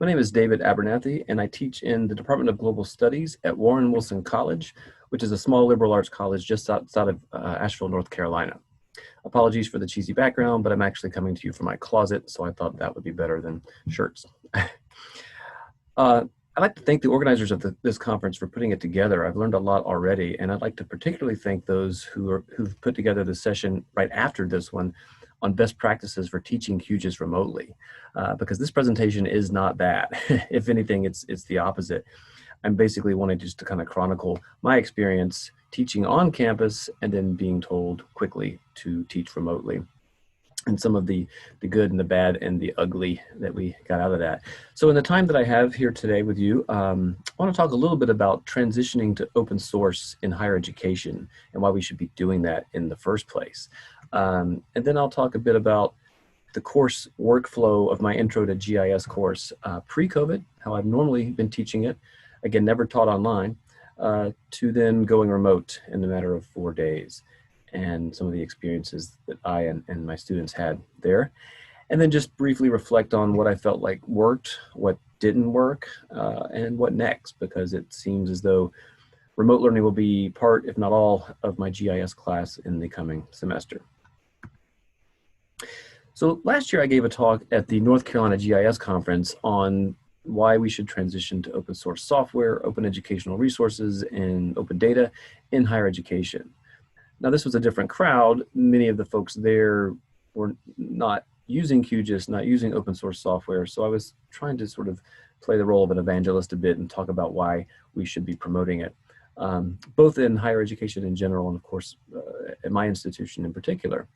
My name is David Abernathy, and I teach in the Department of Global Studies at Warren Wilson College, which is a small liberal arts college just outside of Asheville, North Carolina. Apologies for the cheesy background, but I'm actually coming to you from my closet, so I thought that would be better than shirts. I'd like to thank the organizers of this conference for putting it together. I've learned a lot already, and I'd like to particularly thank those who've put together the session right after this one on best practices for teaching QGIS remotely, because this presentation is not that. If anything, it's the opposite. I'm basically wanting just to kind of chronicle my experience teaching on campus and then being told quickly to teach remotely, and some of the good and the bad and the ugly that we got out of that. So in the time that I have here today with you, I want to talk a little bit about transitioning to open source in higher education and why we should be doing that in the first place. And then I'll talk a bit about the course workflow of my Intro to GIS course pre-COVID, how I've normally been teaching it, again, never taught online, to then going remote in a matter of 4 days, and some of the experiences that I and my students had there. And then just briefly reflect on what I felt like worked, what didn't work, and what next, because it seems as though remote learning will be part, if not all, of my GIS class in the coming semester. So last year I gave a talk at the North Carolina GIS conference on why we should transition to open source software, open educational resources, and open data in higher education. Now, this was a different crowd. Many of the folks there were not using QGIS, not using open source software. So I was trying to sort of play the role of an evangelist a bit and talk about why we should be promoting it, both in higher education in general and, of course, at my institution in particular.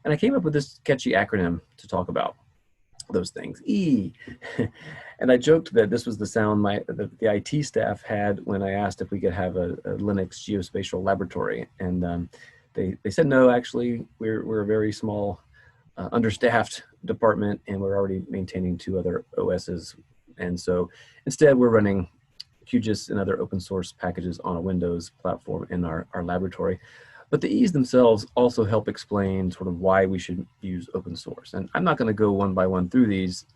And I came up with this catchy acronym to talk about those things, E. And I joked that this was the sound the IT staff had when I asked if we could have a Linux geospatial laboratory. And they said, no, actually, we're a very small, understaffed department, and we're already maintaining 2 other OSs. And so instead, we're running QGIS and other open source packages on a Windows platform in our laboratory. But the E's themselves also help explain sort of why we should use open source. And I'm not going to go one by one through these.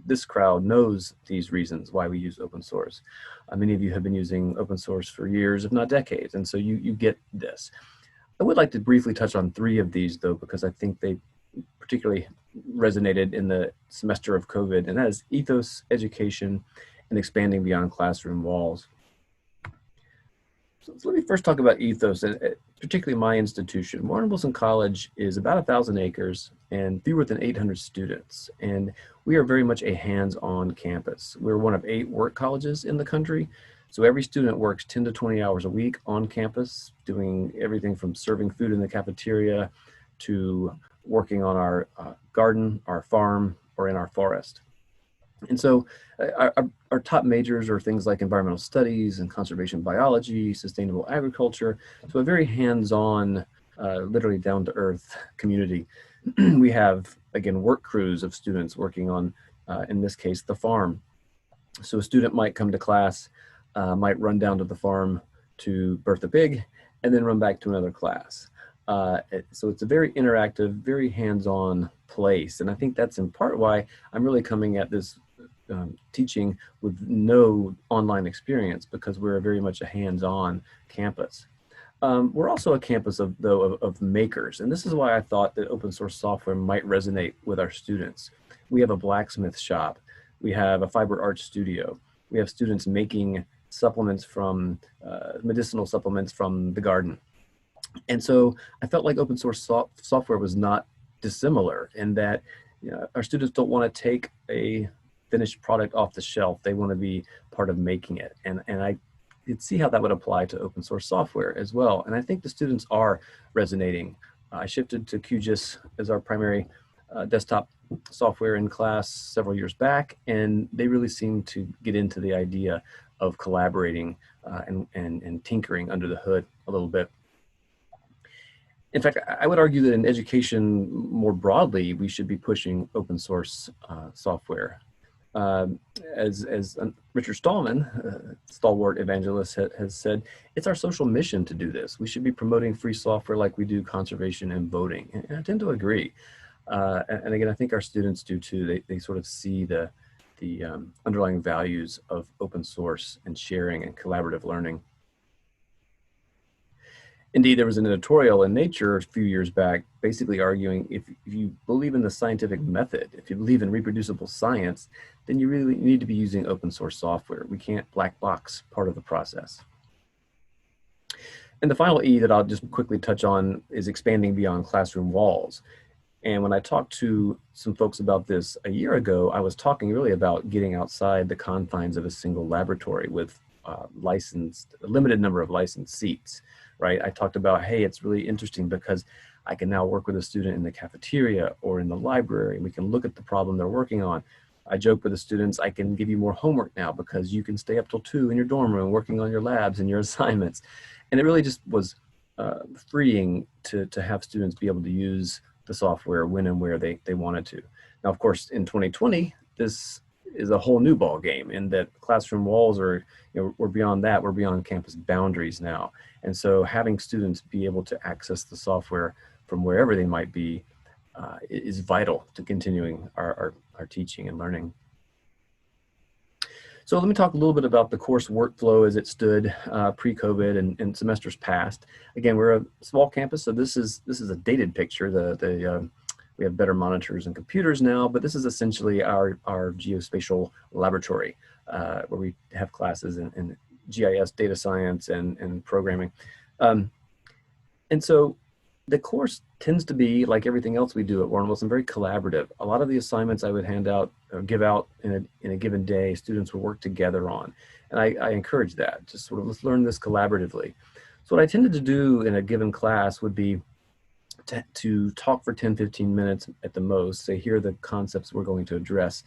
This crowd knows these reasons why we use open source. Many of you have been using open source for years, if not decades, and so you get this. I would like to briefly touch on 3 of these, though, because I think they particularly resonated in the semester of COVID, and that is ethos, education, and expanding beyond classroom walls. So let me first talk about ethos, and particularly my institution. Warren Wilson College is about 1,000 acres and fewer than 800 students. And we are very much a hands-on campus. We're one of 8 work colleges in the country. So every student works 10 to 20 hours a week on campus, doing everything from serving food in the cafeteria to working on our garden, our farm, or in our forest. And so our top majors are things like environmental studies and conservation biology, sustainable agriculture. So a very hands-on, literally down-to-earth community. We have, again, work crews of students working on, in this case, the farm. So a student might come to class, might run down to the farm to birth a pig, and then run back to another class. So it's a very interactive, very hands-on place. And I think that's in part why I'm really coming at this teaching with no online experience, because we're very much a hands-on campus. We're also a campus of makers, and this is why I thought that open source software might resonate with our students. We have a blacksmith shop, we have a fiber art studio, we have students making supplements from medicinal supplements from the garden. And so I felt like open source software was not dissimilar in that, you know, our students don't want to take a finished product off the shelf. They want to be part of making it. And I could see how that would apply to open source software as well. And I think the students are resonating. I shifted to QGIS as our primary desktop software in class several years back, and they really seem to get into the idea of collaborating and tinkering under the hood a little bit. In fact, I would argue that in education more broadly, we should be pushing open source software. As Richard Stallman, stalwart evangelist, has said, it's our social mission to do this. We should be promoting free software like we do conservation and voting. And I tend to agree. And again, I think our students do too. They sort of see the the underlying values of open source and sharing and collaborative learning. Indeed, there was an editorial in Nature a few years back basically arguing if you believe in the scientific method, if you believe in reproducible science, then you really need to be using open source software. We can't black box part of the process. And the final E that I'll just quickly touch on is expanding beyond classroom walls. And when I talked to some folks about this a year ago, I was talking really about getting outside the confines of a single laboratory with a limited number of licensed seats, right? I talked about, hey, it's really interesting because I can now work with a student in the cafeteria or in the library. We can look at the problem they're working on. I joke with the students, I can give you more homework now because you can stay up till 2 in your dorm room working on your labs and your assignments. And it really just was freeing to have students be able to use the software when and where they wanted to. Now, of course, in 2020, this is a whole new ball game in that classroom walls are, we're beyond that, we're beyond campus boundaries now. And so having students be able to access the software from wherever they might be is vital to continuing our teaching and learning. So let me talk a little bit about the course workflow as it stood pre-COVID and semesters past. Again, we're a small campus, so this is a dated picture. We have better monitors and computers now, but this is essentially our geospatial laboratory where we have classes in GIS, data science, and programming. And so the course tends to be, like everything else we do at Warren Wilson, very collaborative. A lot of the assignments I would hand out or give out in a given day, students will work together on. And I encourage that, just sort of let's learn this collaboratively. So what I tended to do in a given class would be to talk for 10, 15 minutes at the most, say, here are the concepts we're going to address,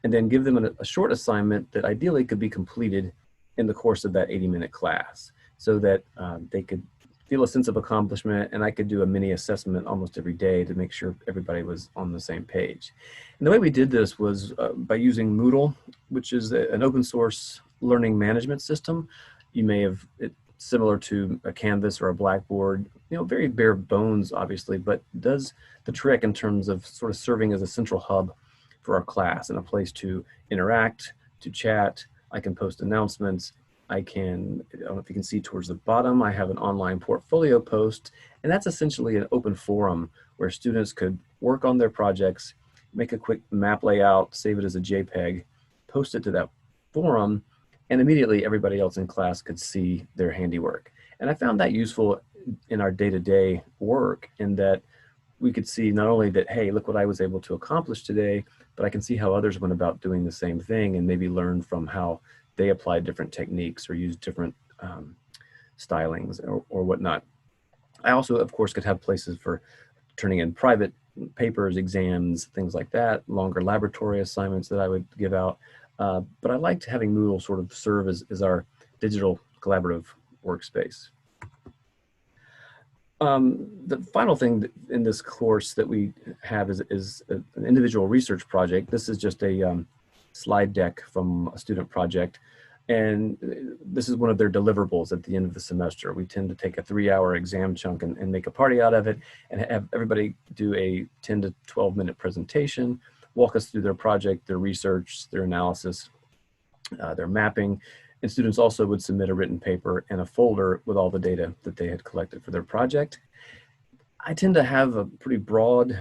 and then give them a short assignment that ideally could be completed in the course of that 80-minute class so that they could feel a sense of accomplishment, and I could do a mini assessment almost every day to make sure everybody was on the same page. And the way we did this was by using Moodle, which is an open source learning management system. You may have, similar to a Canvas or a Blackboard, very bare bones, obviously, but does the trick in terms of sort of serving as a central hub for our class and a place to interact, to chat. I can post announcements. I don't know if you can see towards the bottom, I have an online portfolio post, and that's essentially an open forum where students could work on their projects, make a quick map layout, save it as a JPEG, post it to that forum, and immediately everybody else in class could see their handiwork. And I found that useful in our day-to-day work in that we could see not only that, hey, look what I was able to accomplish today, but I can see how others went about doing the same thing and maybe learn from how they applied different techniques or used different stylings or whatnot. I also, of course, could have places for turning in private papers, exams, things like that, longer laboratory assignments that I would give out. But I liked having Moodle sort of serve as our digital collaborative workspace. The final thing in this course that we have is an individual research project. This is just a slide deck from a student project. And this is one of their deliverables at the end of the semester. We tend to take a 3-hour exam chunk and make a party out of it and have everybody do a 10 to 12 minute presentation, walk us through their project, their research, their analysis, their mapping. And students also would submit a written paper and a folder with all the data that they had collected for their project. I tend to have a pretty broad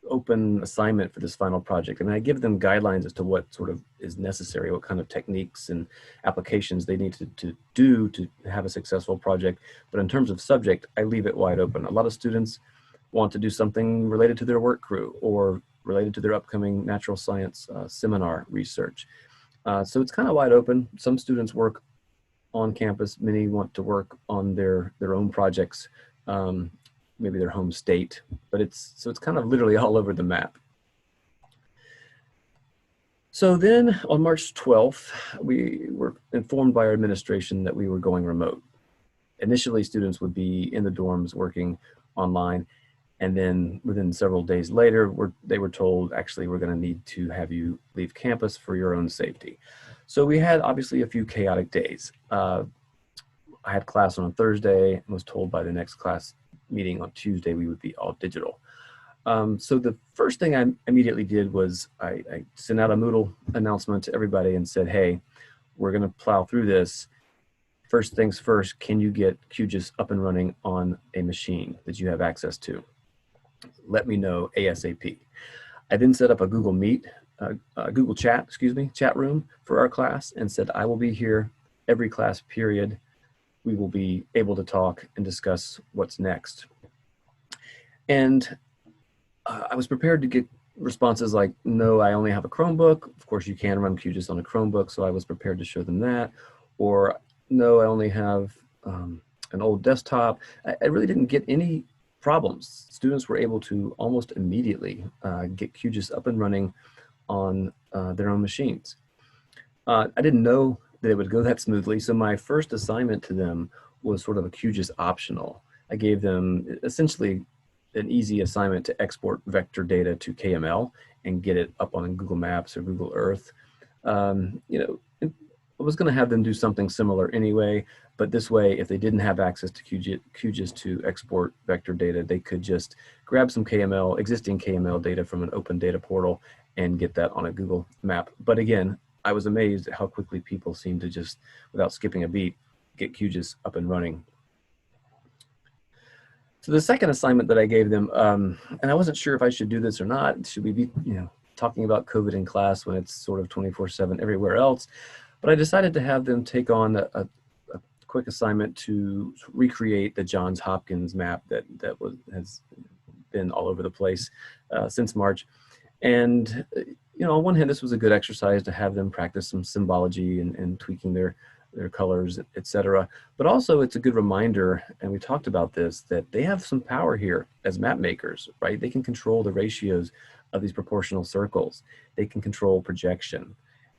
open assignment for this final project. I mean, I give them guidelines as to what sort of is necessary, what kind of techniques and applications they need to do to have a successful project. But in terms of subject, I leave it wide open. A lot of students want to do something related to their work crew or related to their upcoming natural science seminar research. So it's kind of wide open. Some students work on campus. Many want to work on their own projects, maybe their home state, but it's kind of literally all over the map. So then on March 12th, we were informed by our administration that we were going remote. Initially, students would be in the dorms working online, and then within several days later, they were told, actually, we're going to need to have you leave campus for your own safety. So we had obviously a few chaotic days. I had class on a Thursday and was told by the next class meeting on Tuesday we would be all digital. So the first thing I immediately did was I sent out a Moodle announcement to everybody and said, hey, we're going to plow through this. First things first, can you get QGIS up and running on a machine that you have access to? Let me know ASAP. I then set up a Google Meet, Google Chat, chat room for our class and said, I will be here every class period. We will be able to talk and discuss what's next. And I was prepared to get responses like, no, I only have a Chromebook. Of course, you can run QGIS on a Chromebook, so I was prepared to show them that. Or, no, I only have an old desktop. I really didn't get any problems. Students were able to almost immediately get QGIS up and running on their own machines. I didn't know that it would go that smoothly, so my first assignment to them was sort of a QGIS optional. I gave them essentially an easy assignment to export vector data to KML and get it up on Google Maps or Google Earth. I was going to have them do something similar anyway, but this way, if they didn't have access to QGIS to export vector data, they could just grab some existing KML data from an open data portal and get that on a Google map. But again, I was amazed at how quickly people seemed to just, without skipping a beat, get QGIS up and running. So the second assignment that I gave them, and I wasn't sure if I should do this or not, should we be talking about COVID in class when it's sort of 24/7 everywhere else? But I decided to have them take on a quick assignment to recreate the Johns Hopkins map that has been all over the place since March. And on one hand, this was a good exercise to have them practice some symbology and tweaking their colors, etc. But also it's a good reminder, and we talked about this, that they have some power here as map makers, right? They can control the ratios of these proportional circles. They can control projection.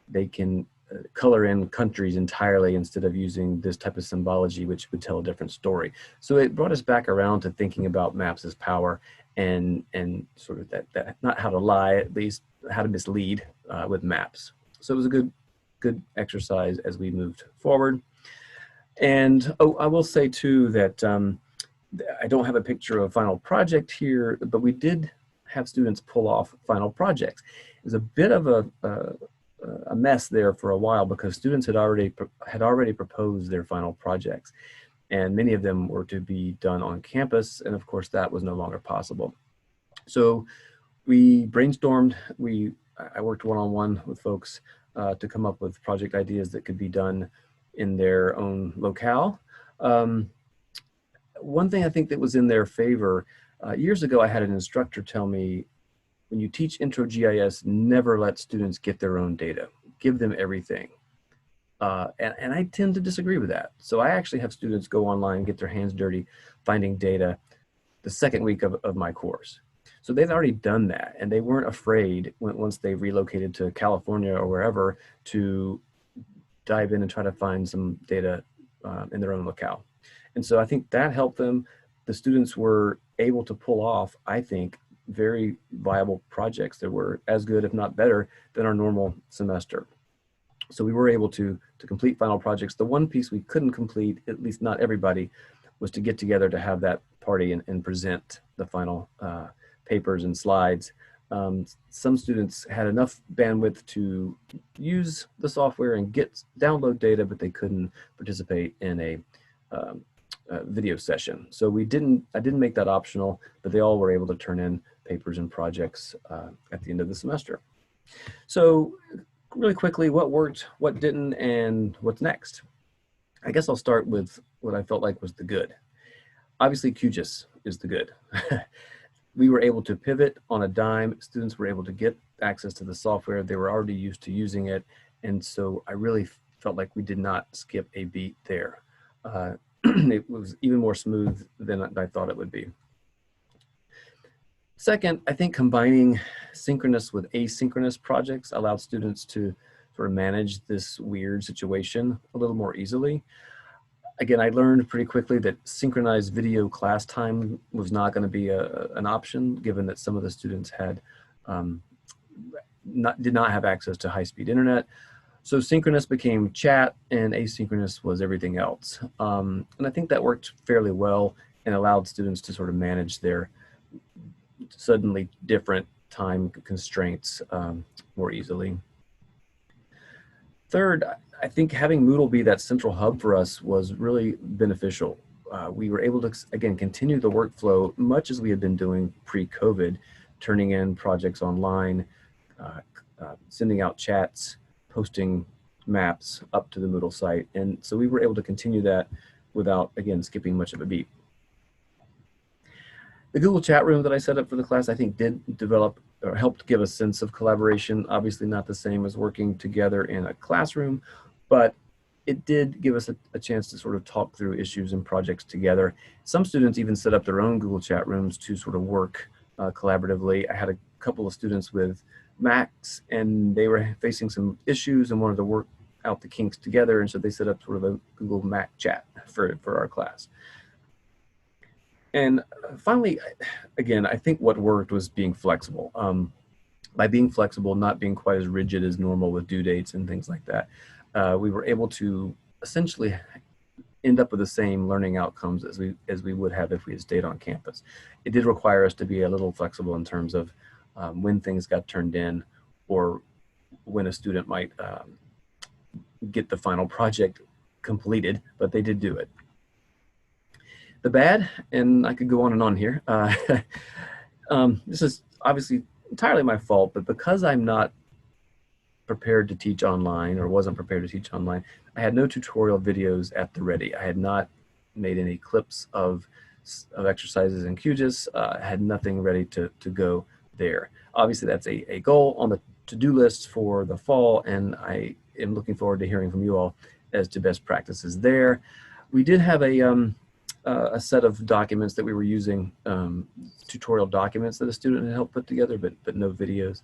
They can color in countries entirely instead of using this type of symbology, which would tell a different story. So it brought us back around to thinking about maps as power and sort of that not how to lie, at least how to mislead with maps. So it was a good exercise as we moved forward. And I will say too that I don't have a picture of a final project here, but we did have students pull off final projects. It was a bit of a mess there for a while because students had already proposed their final projects, and many of them were to be done on campus, and of course that was no longer possible. So we brainstormed. I worked one-on-one with folks to come up with project ideas that could be done in their own locale. One thing I think that was in their favor, years ago I had an instructor tell me, when you teach intro GIS, never let students get their own data. Give them everything. And I tend to disagree with that. So I actually have students go online and get their hands dirty finding data the second week of my course. So they've already done that, and they weren't afraid once they relocated to California or wherever to dive in and try to find some data in their own locale. And so I think that helped them. The students were able to pull off, I think, very viable projects that were as good, if not better, than our normal semester. So we were able to complete final projects. The one piece we couldn't complete, at least not everybody, was to get together to have that party and present the final papers and slides. Some students had enough bandwidth to use the software and download data, but they couldn't participate in a video session. So I didn't make that optional, but they all were able to turn in papers and projects at the end of the semester. So really quickly, what worked, what didn't, and what's next? I guess I'll start with what I felt like was the good. Obviously, QGIS is the good. We were able to pivot on a dime. Students were able to get access to the software. They were already used to using it. And so I really felt like we did not skip a beat there. It was even more smooth than I thought it would be. Second, I think combining synchronous with asynchronous projects allowed students to sort of manage this weird situation a little more easily. Again, I learned pretty quickly that synchronized video class time was not going to be an option, given that some of the students had did not have access to high-speed internet. So synchronous became chat, and asynchronous was everything else. And I think that worked fairly well and allowed students to sort of manage their suddenly different time constraints more easily. Third, I think having Moodle be that central hub for us was really beneficial. We were able to, again, continue the workflow much as we had been doing pre-COVID, turning in projects online, sending out chats, posting maps up to the Moodle site. And so we were able to continue that without, again, skipping much of a beat. The Google chat room that I set up for the class, I think did develop or helped give a sense of collaboration. Obviously not the same as working together in a classroom, but it did give us a chance to sort of talk through issues and projects together. Some students even set up their own Google chat rooms to sort of work collaboratively. I had a couple of students with Macs and they were facing some issues and wanted to work out the kinks together. And so they set up sort of a Google Mac chat for our class. And finally, again, I think what worked was being flexible. By being flexible, not being quite as rigid as normal with due dates and things like that, we were able to essentially end up with the same learning outcomes as we would have if we had stayed on campus. It did require us to be a little flexible in terms of when things got turned in or when a student might get the final project completed, but they did do it. The bad, and I could go on and on here, this is obviously entirely my fault, but because I'm not prepared to teach online or wasn't prepared to teach online, I had no tutorial videos at the ready. I had not made any clips of exercises in QGIS. I had nothing ready to go there. Obviously, that's a goal on the to-do list for the fall, and I am looking forward to hearing from you all as to best practices there. We did have a set of documents that we were using, tutorial documents that a student had helped put together, but no videos.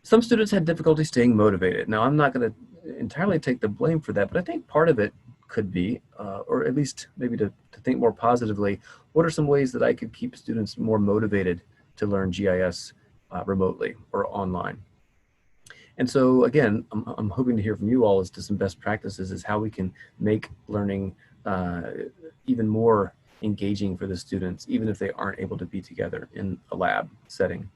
Some students had difficulty staying motivated. Now, I'm not going to entirely take the blame for that, but I think part of it could be, or at least maybe to think more positively, what are some ways that I could keep students more motivated to learn GIS remotely or online? And so again, I'm hoping to hear from you all as to some best practices as how we can make learning even more engaging for the students, even if they aren't able to be together in a lab setting.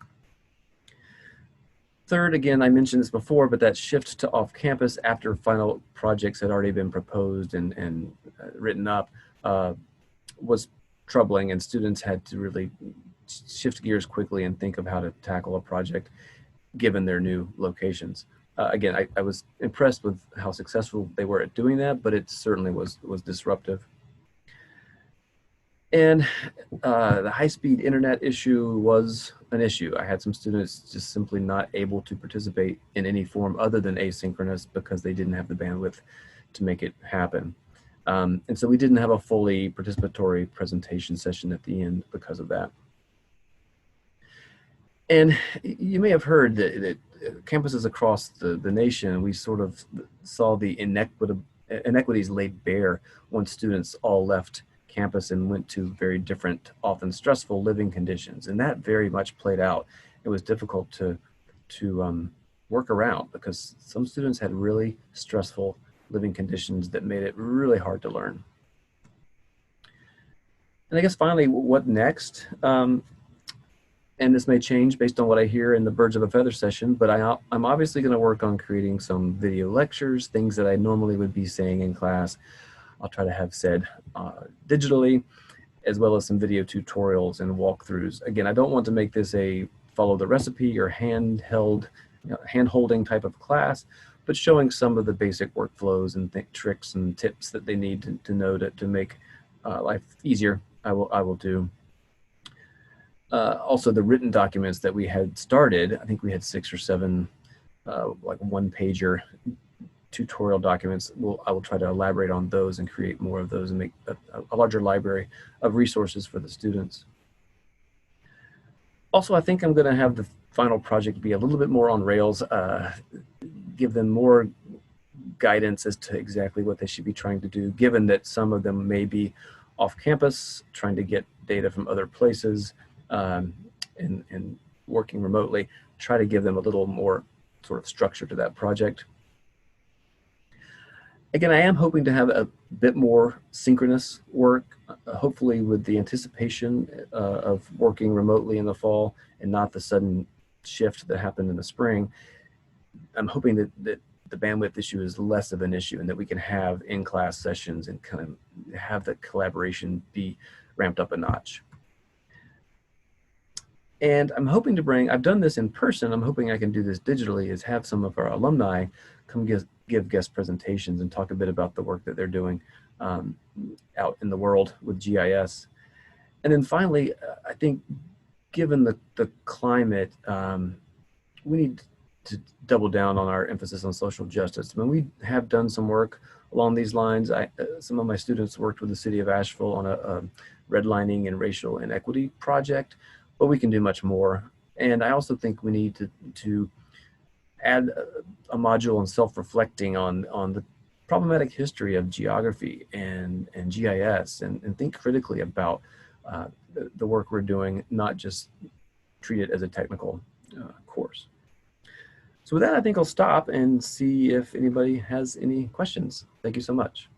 Third, again, I mentioned this before, but that shift to off-campus after final projects had already been proposed and written up was troubling, and students had to really shift gears quickly and think of how to tackle a project given their new locations. Again, I was impressed with how successful they were at doing that, but it certainly was disruptive. And the high-speed internet issue was an issue. I had some students just simply not able to participate in any form other than asynchronous because they didn't have the bandwidth to make it happen. And so we didn't have a fully participatory presentation session at the end because of that. And you may have heard that campuses across the nation, we sort of saw the inequities laid bare once students all left campus and went to very different, often stressful living conditions. And that very much played out. It was difficult to work around because some students had really stressful living conditions that made it really hard to learn. And I guess finally, what next? And this may change based on what I hear in the Birds of a Feather session, but I'm obviously going to work on creating some video lectures, things that I normally would be saying in class. I'll try to have said digitally, as well as some video tutorials and walkthroughs. Again, I don't want to make this a follow the recipe or hand-holding type of class, but showing some of the basic workflows and tricks and tips that they need to know to make life easier. I will do. Also, the written documents that we had started, I think we had 6 or 7 like one-pager tutorial documents. I will try to elaborate on those and create more of those and make a larger library of resources for the students. Also, I think I'm going to have the final project be a little bit more on rails, give them more guidance as to exactly what they should be trying to do, given that some of them may be off campus, trying to get data from other places, and working remotely. Try to give them a little more sort of structure to that project. Again, I am hoping to have a bit more synchronous work, hopefully with the anticipation of working remotely in the fall and not the sudden shift that happened in the spring. I'm hoping that the bandwidth issue is less of an issue and that we can have in-class sessions and kind of have the collaboration be ramped up a notch. And I'm hoping to bring, I've done this in person, I'm hoping I can do this digitally, is have some of our alumni come give guest presentations and talk a bit about the work that they're doing out in the world with GIS. And then finally, I think given the climate, we need to double down on our emphasis on social justice. I mean, we have done some work along these lines. Some of my students worked with the city of Asheville on a redlining and racial inequity project, but we can do much more. And I also think we need to add a module on self-reflecting on the problematic history of geography and GIS and think critically about the work we're doing, not just treat it as a technical course. So with that, I think I'll stop and see if anybody has any questions. Thank you so much.